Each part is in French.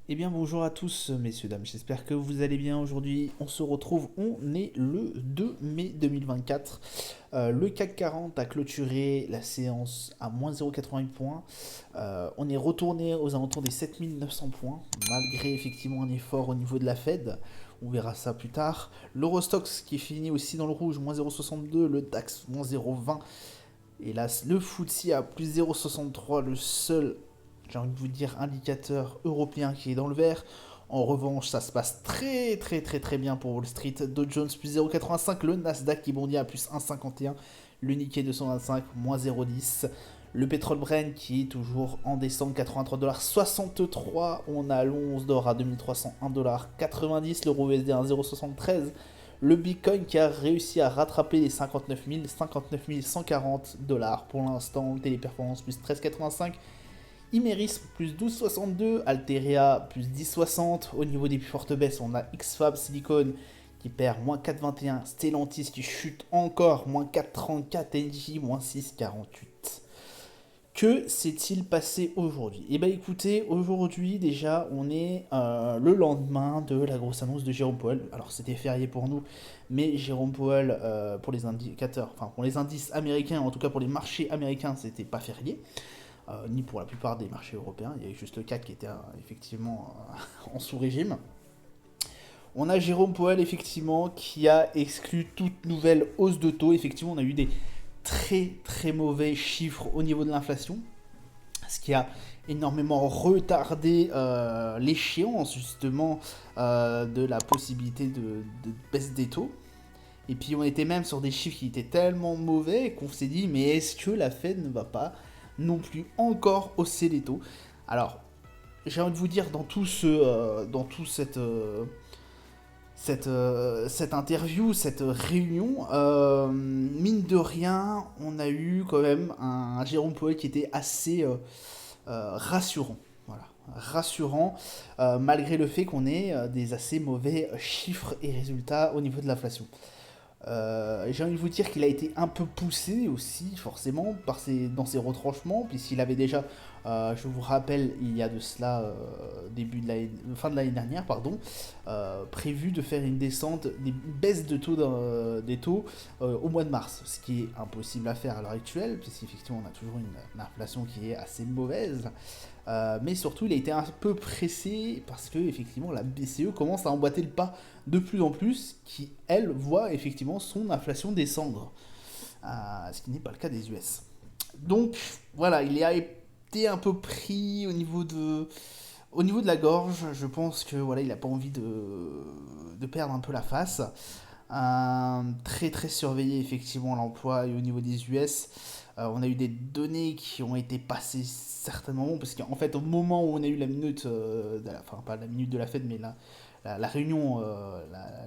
Eh bien bonjour à tous messieurs dames, j'espère que vous allez bien aujourd'hui. On se retrouve, on est le 2 mai 2024. Le CAC 40 a clôturé la séance à moins 0,88 points. On est retourné aux alentours des 7900 points, malgré effectivement un effort au niveau de la Fed. On verra ça plus tard. L'Eurostox qui est fini aussi dans le rouge, moins 0,62. Le DAX, moins 0,20. Hélas, le FTSE à plus 0,63, le seul, j'ai envie de vous dire, indicateur européen qui est dans le vert. En revanche, ça se passe très bien pour Wall Street. Dow Jones plus 0,85, le Nasdaq qui bondit à plus 1,51, le Nikkei 225 moins 0,10. Le pétrole Brent qui est toujours en descente, 83,63$. On a l'once d'or à 2301,90$, l'euro USD à 1,073$. Le Bitcoin qui a réussi à rattraper les 59 140 dollars pour l'instant. Téléperformance plus 13,85. Imeris plus 12,62. Alteria plus 10,60. Au niveau des plus fortes baisses, on a XFAB Silicon qui perd moins 4,21. Stellantis qui chute encore moins 4,34. Engie moins 6,48. Que s'est-il passé aujourd'hui? Eh bien écoutez, aujourd'hui déjà on est le lendemain de la grosse annonce de Jérôme Powell. Alors c'était férié pour nous, mais Jérôme Powell pour les indicateurs, enfin pour les indices américains, en tout cas pour les marchés américains, c'était pas férié, ni pour la plupart des marchés européens. Il y avait juste le CAC qui était effectivement en sous-régime. On a Jérôme Powell effectivement qui a exclu toute nouvelle hausse de taux. Effectivement on a eu des très mauvais chiffres au niveau de l'inflation, ce qui a énormément retardé l'échéance justement de la possibilité de baisse des taux. Et puis on était même sur des chiffres qui étaient tellement mauvais qu'on s'est dit mais est-ce que la Fed ne va pas non plus encore hausser les taux? Alors j'ai envie de vous dire dans tout cette interview, cette réunion, mine de rien, on a eu quand même un Jérôme Powell qui était assez rassurant. Voilà, rassurant, malgré le fait qu'on ait des assez mauvais chiffres et résultats au niveau de l'inflation. J'ai envie de vous dire qu'il a été un peu poussé aussi, forcément, dans ses retranchements, puisqu'il avait déjà, je vous rappelle, il y a de cela, fin de l'année dernière, pardon, prévu de faire une descente, des baisses de taux des taux au mois de mars, ce qui est impossible à faire à l'heure actuelle, puisqu'effectivement on a toujours une inflation qui est assez mauvaise. Mais surtout, il a été un peu pressé parce que effectivement la BCE commence à emboîter le pas de plus en plus, qui elle voit effectivement son inflation descendre, ce qui n'est pas le cas des US. Donc voilà, il a été un peu pris au niveau de la gorge. Je pense que voilà, il n'a pas envie de perdre un peu la face. Très surveillé effectivement l'emploi et au niveau des US. On a eu des données qui ont été passées certainement parce qu'en fait au moment où on a eu la minute, enfin pas la minute de la Fed mais la réunion,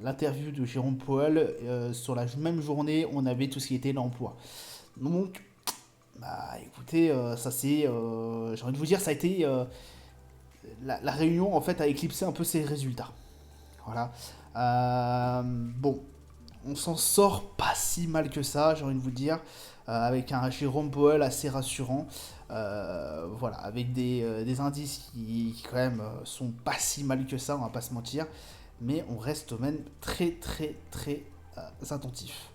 l'interview de Jérôme Powell, sur la même journée on avait tout ce qui était l'emploi. Donc bah écoutez, ça c'est, j'ai envie de vous dire, ça a été la réunion en fait a éclipsé un peu ses résultats. Voilà. Bon, on s'en sort pas si mal que ça, j'ai envie de vous dire, avec un Jérôme Powell assez rassurant. Voilà, avec des indices qui quand même sont pas si mal que ça, on va pas se mentir, mais on reste même très attentif.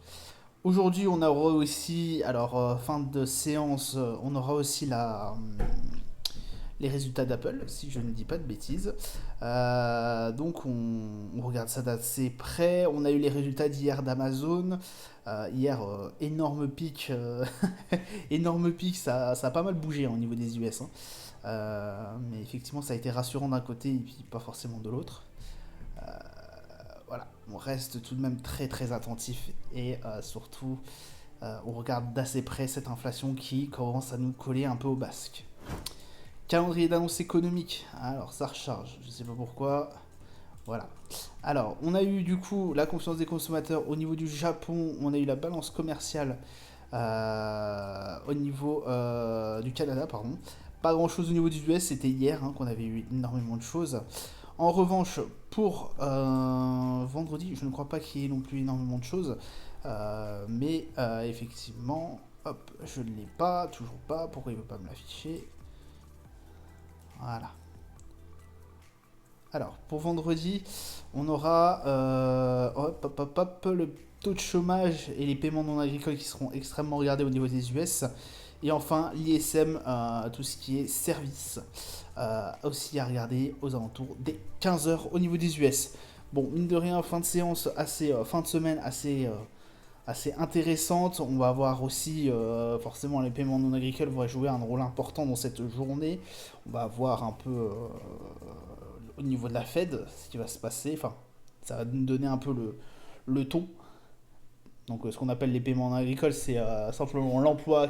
Aujourd'hui, on aura aussi, alors fin de séance, on aura aussi les résultats d'Apple, si je ne dis pas de bêtises. Donc on regarde ça d'assez près. On a eu les résultats d'hier d'Amazon. Hier, énorme pic. Énorme pic, ça a pas mal bougé au niveau des US, hein. Mais effectivement, ça a été rassurant d'un côté et puis pas forcément de l'autre. Voilà, on reste tout de même très attentif et surtout, on regarde d'assez près cette inflation qui commence à nous coller un peu au basque. Calendrier d'annonce économique. Alors, ça recharge. Je sais pas pourquoi. Voilà. Alors, on a eu du coup la confiance des consommateurs au niveau du Japon. On a eu la balance commerciale au niveau du Canada, pardon. Pas grand chose au niveau du US, c'était hier qu'on avait eu énormément de choses. En revanche, pour vendredi, je ne crois pas qu'il y ait non plus énormément de choses. Mais effectivement, hop, je ne l'ai pas, toujours pas. Pourquoi il ne veut pas me l'afficher? Voilà. Alors, pour vendredi, on aura le taux de chômage et les paiements non agricoles qui seront extrêmement regardés au niveau des US. Et enfin, l'ISM, tout ce qui est service, aussi à regarder aux alentours des 15 heures au niveau des US. Bon, mine de rien, fin de séance fin de semaine assez intéressante. On va avoir aussi, forcément, les paiements non agricoles vont jouer un rôle important dans cette journée. On va voir un peu au niveau de la Fed ce qui va se passer. Enfin, ça va nous donner un peu le ton. Donc, ce qu'on appelle les paiements non agricoles, c'est simplement l'emploi,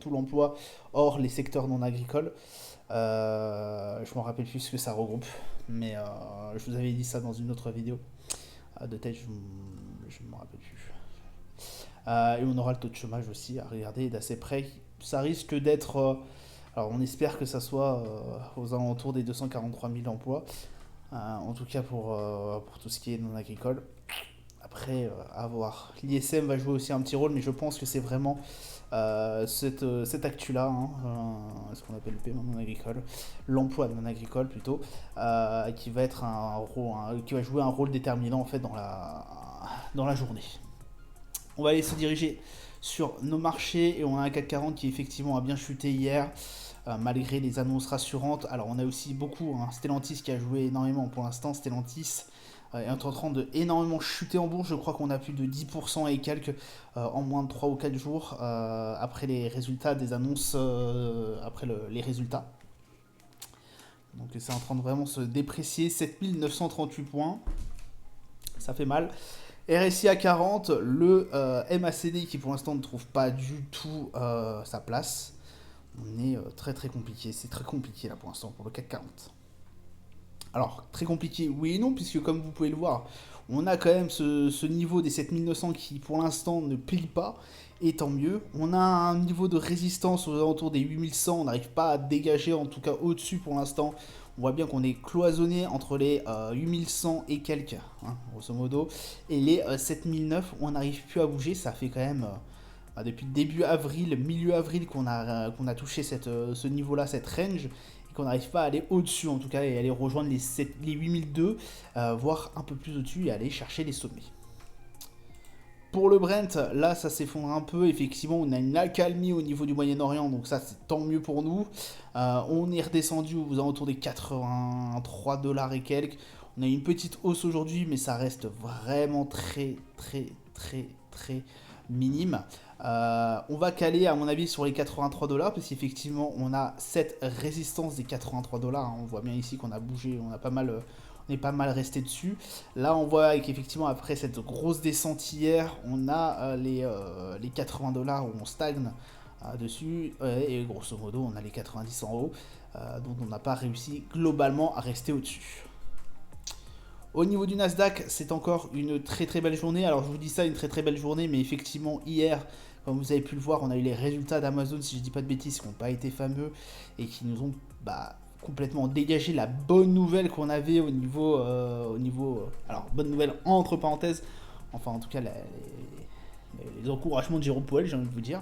tout l'emploi, hors les secteurs non agricoles. Je me rappelle plus ce que ça regroupe, mais je vous avais dit ça dans une autre vidéo. De tête, je ne me rappelle plus. Et on aura le taux de chômage aussi à regarder d'assez près. Ça risque d'être. Alors, on espère que ça soit aux alentours des 243 000 emplois. En tout cas pour tout ce qui est non agricole. Après, à voir. L'ISM va jouer aussi un petit rôle, mais je pense que c'est vraiment cette actu-là, hein, ce qu'on appelle le paiement non agricole, l'emploi non agricole plutôt, qui va être qui va jouer un rôle déterminant en fait dans la journée. On va aller se diriger sur nos marchés et on a un CAC 40 qui effectivement a bien chuté hier. Malgré les annonces rassurantes. Alors on a aussi beaucoup Stellantis qui a joué énormément pour l'instant. Stellantis est en train de énormément chuter en bourse. Je crois qu'on a plus de 10% et quelques en moins de 3 ou 4 jours après les résultats des annonces, après les résultats. Donc c'est en train de vraiment se déprécier. 7938 points, ça fait mal. RSI à 40, le MACD qui pour l'instant ne trouve pas du tout sa place. On est très très compliqué, c'est très compliqué là pour l'instant pour le CAC 40. Alors, très compliqué, oui et non, puisque comme vous pouvez le voir, on a quand même ce niveau des 7900 qui pour l'instant ne plie pas, et tant mieux. On a un niveau de résistance aux alentours des 8100, on n'arrive pas à dégager, en tout cas au-dessus pour l'instant. On voit bien qu'on est cloisonné entre les 8100 et quelques, grosso modo, et les 7009, on n'arrive plus à bouger, ça fait quand même... depuis le début avril, milieu avril, qu'on a touché ce niveau-là, cette range, et qu'on n'arrive pas à aller au-dessus, en tout cas, et aller rejoindre les 8002, voire un peu plus au-dessus, et aller chercher les sommets. Pour le Brent, là, ça s'effondre un peu. Effectivement, on a une accalmie au niveau du Moyen-Orient, donc ça, c'est tant mieux pour nous. On est redescendu aux alentours des 83 dollars et quelques. On a une petite hausse aujourd'hui, mais ça reste vraiment très, très, très, très minime. On va caler à mon avis sur les 83 dollars parce qu'effectivement on a cette résistance des 83 dollars. On voit bien ici qu'on a bougé, on est pas mal resté dessus. Là on voit qu'effectivement après cette grosse descente hier, on a les 80 dollars où on stagne dessus et grosso modo on a les 90 en haut, dont on n'a pas réussi globalement à rester au-dessus. Au niveau du Nasdaq, c'est encore une très très belle journée. Alors je vous dis ça, une très très belle journée, mais effectivement hier, comme vous avez pu le voir, on a eu les résultats d'Amazon, si je ne dis pas de bêtises, qui n'ont pas été fameux et qui nous ont complètement dégagé la bonne nouvelle qu'on avait au niveau, alors bonne nouvelle entre parenthèses, enfin en tout cas les encouragements de Jérôme Powell, j'ai envie de vous dire.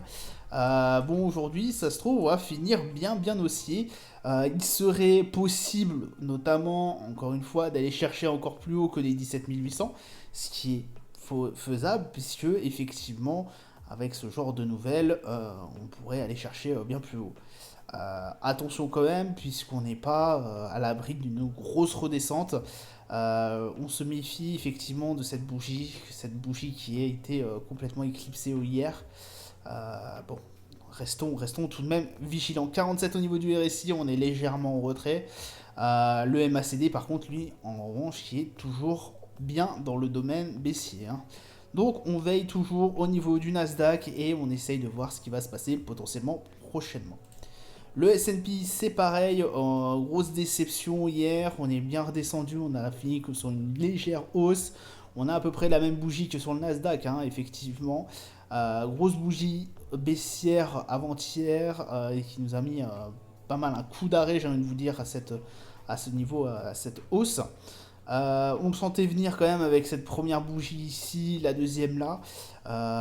Bon, aujourd'hui, ça se trouve, on va finir bien haussier. Il serait possible, notamment, encore une fois, d'aller chercher encore plus haut que les 17 800, ce qui est faisable, puisque, effectivement, avec ce genre de nouvelles, on pourrait aller chercher bien plus haut. Attention quand même, puisqu'on n'est pas à l'abri d'une grosse redescente. On se méfie effectivement de cette bougie qui a été complètement éclipsée hier. Bon, restons tout de même vigilants. 47 au niveau du RSI, on est légèrement en retrait. Le MACD par contre, lui, en revanche, qui est toujours bien dans le domaine baissier. Donc on veille toujours au niveau du Nasdaq et on essaye de voir ce qui va se passer potentiellement prochainement. Le S&P c'est pareil, grosse déception hier, on est bien redescendu, on a fini sur une légère hausse. On a à peu près la même bougie que sur le Nasdaq, effectivement. Grosse bougie baissière avant-hier qui nous a mis pas mal un coup d'arrêt, j'ai envie de vous dire, à ce niveau, à cette hausse. On me sentait venir quand même avec cette première bougie ici, la deuxième là.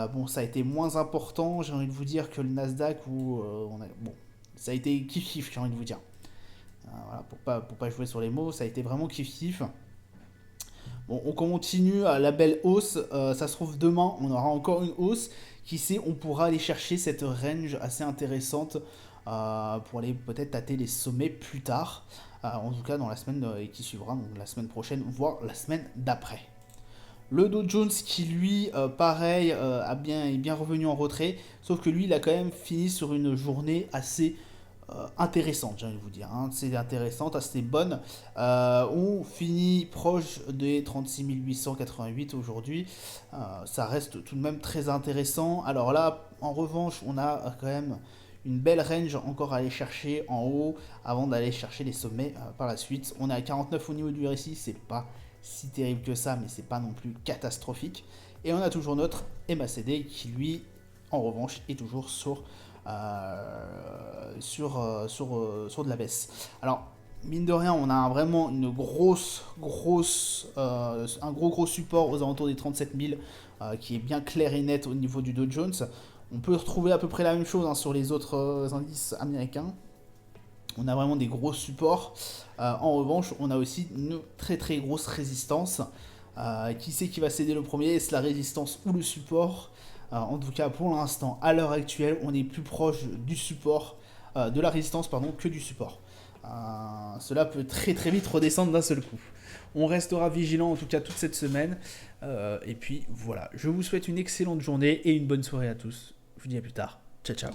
Bon, ça a été moins important, j'ai envie de vous dire, que le Nasdaq où bon, ça a été kiff-kiff, j'ai envie de vous dire. Voilà, pour pas jouer sur les mots, ça a été vraiment kiff-kiff. Bon, on continue à la belle hausse. Ça se trouve demain, on aura encore une hausse. Qui sait, on pourra aller chercher cette range assez intéressante pour aller peut-être tâter les sommets plus tard. En tout cas, dans la semaine qui suivra, donc la semaine prochaine, voire la semaine d'après. Le Dow Jones qui lui, pareil, est bien revenu en retrait, sauf que lui, il a quand même fini sur une journée assez intéressante, j'ai envie de vous dire. Hein. C'est intéressante, assez bonne. On finit proche des 36 888 aujourd'hui. Ça reste tout de même très intéressant. Alors là, en revanche, on a quand même une belle range encore à aller chercher en haut avant d'aller chercher les sommets par la suite. On est à 49 au niveau du RSI, c'est pas si terrible que ça, mais c'est pas non plus catastrophique. Et on a toujours notre MACD qui lui, en revanche, est toujours sur de la baisse. Alors, mine de rien, on a vraiment une un gros support aux alentours des 37 000 qui est bien clair et net au niveau du Dow Jones. On peut retrouver à peu près la même chose sur les autres indices américains. On a vraiment des gros supports. En revanche, on a aussi une très grosse résistance. Qui c'est qui va céder le premier? Est-ce la résistance ou le support? En tout cas, pour l'instant, à l'heure actuelle, on est plus proche du support, de la résistance, pardon, que du support. Cela peut très vite redescendre d'un seul coup. On restera vigilant en tout cas toute cette semaine. Et puis voilà, je vous souhaite une excellente journée et une bonne soirée à tous. Je vous dis à plus tard. Ciao ciao.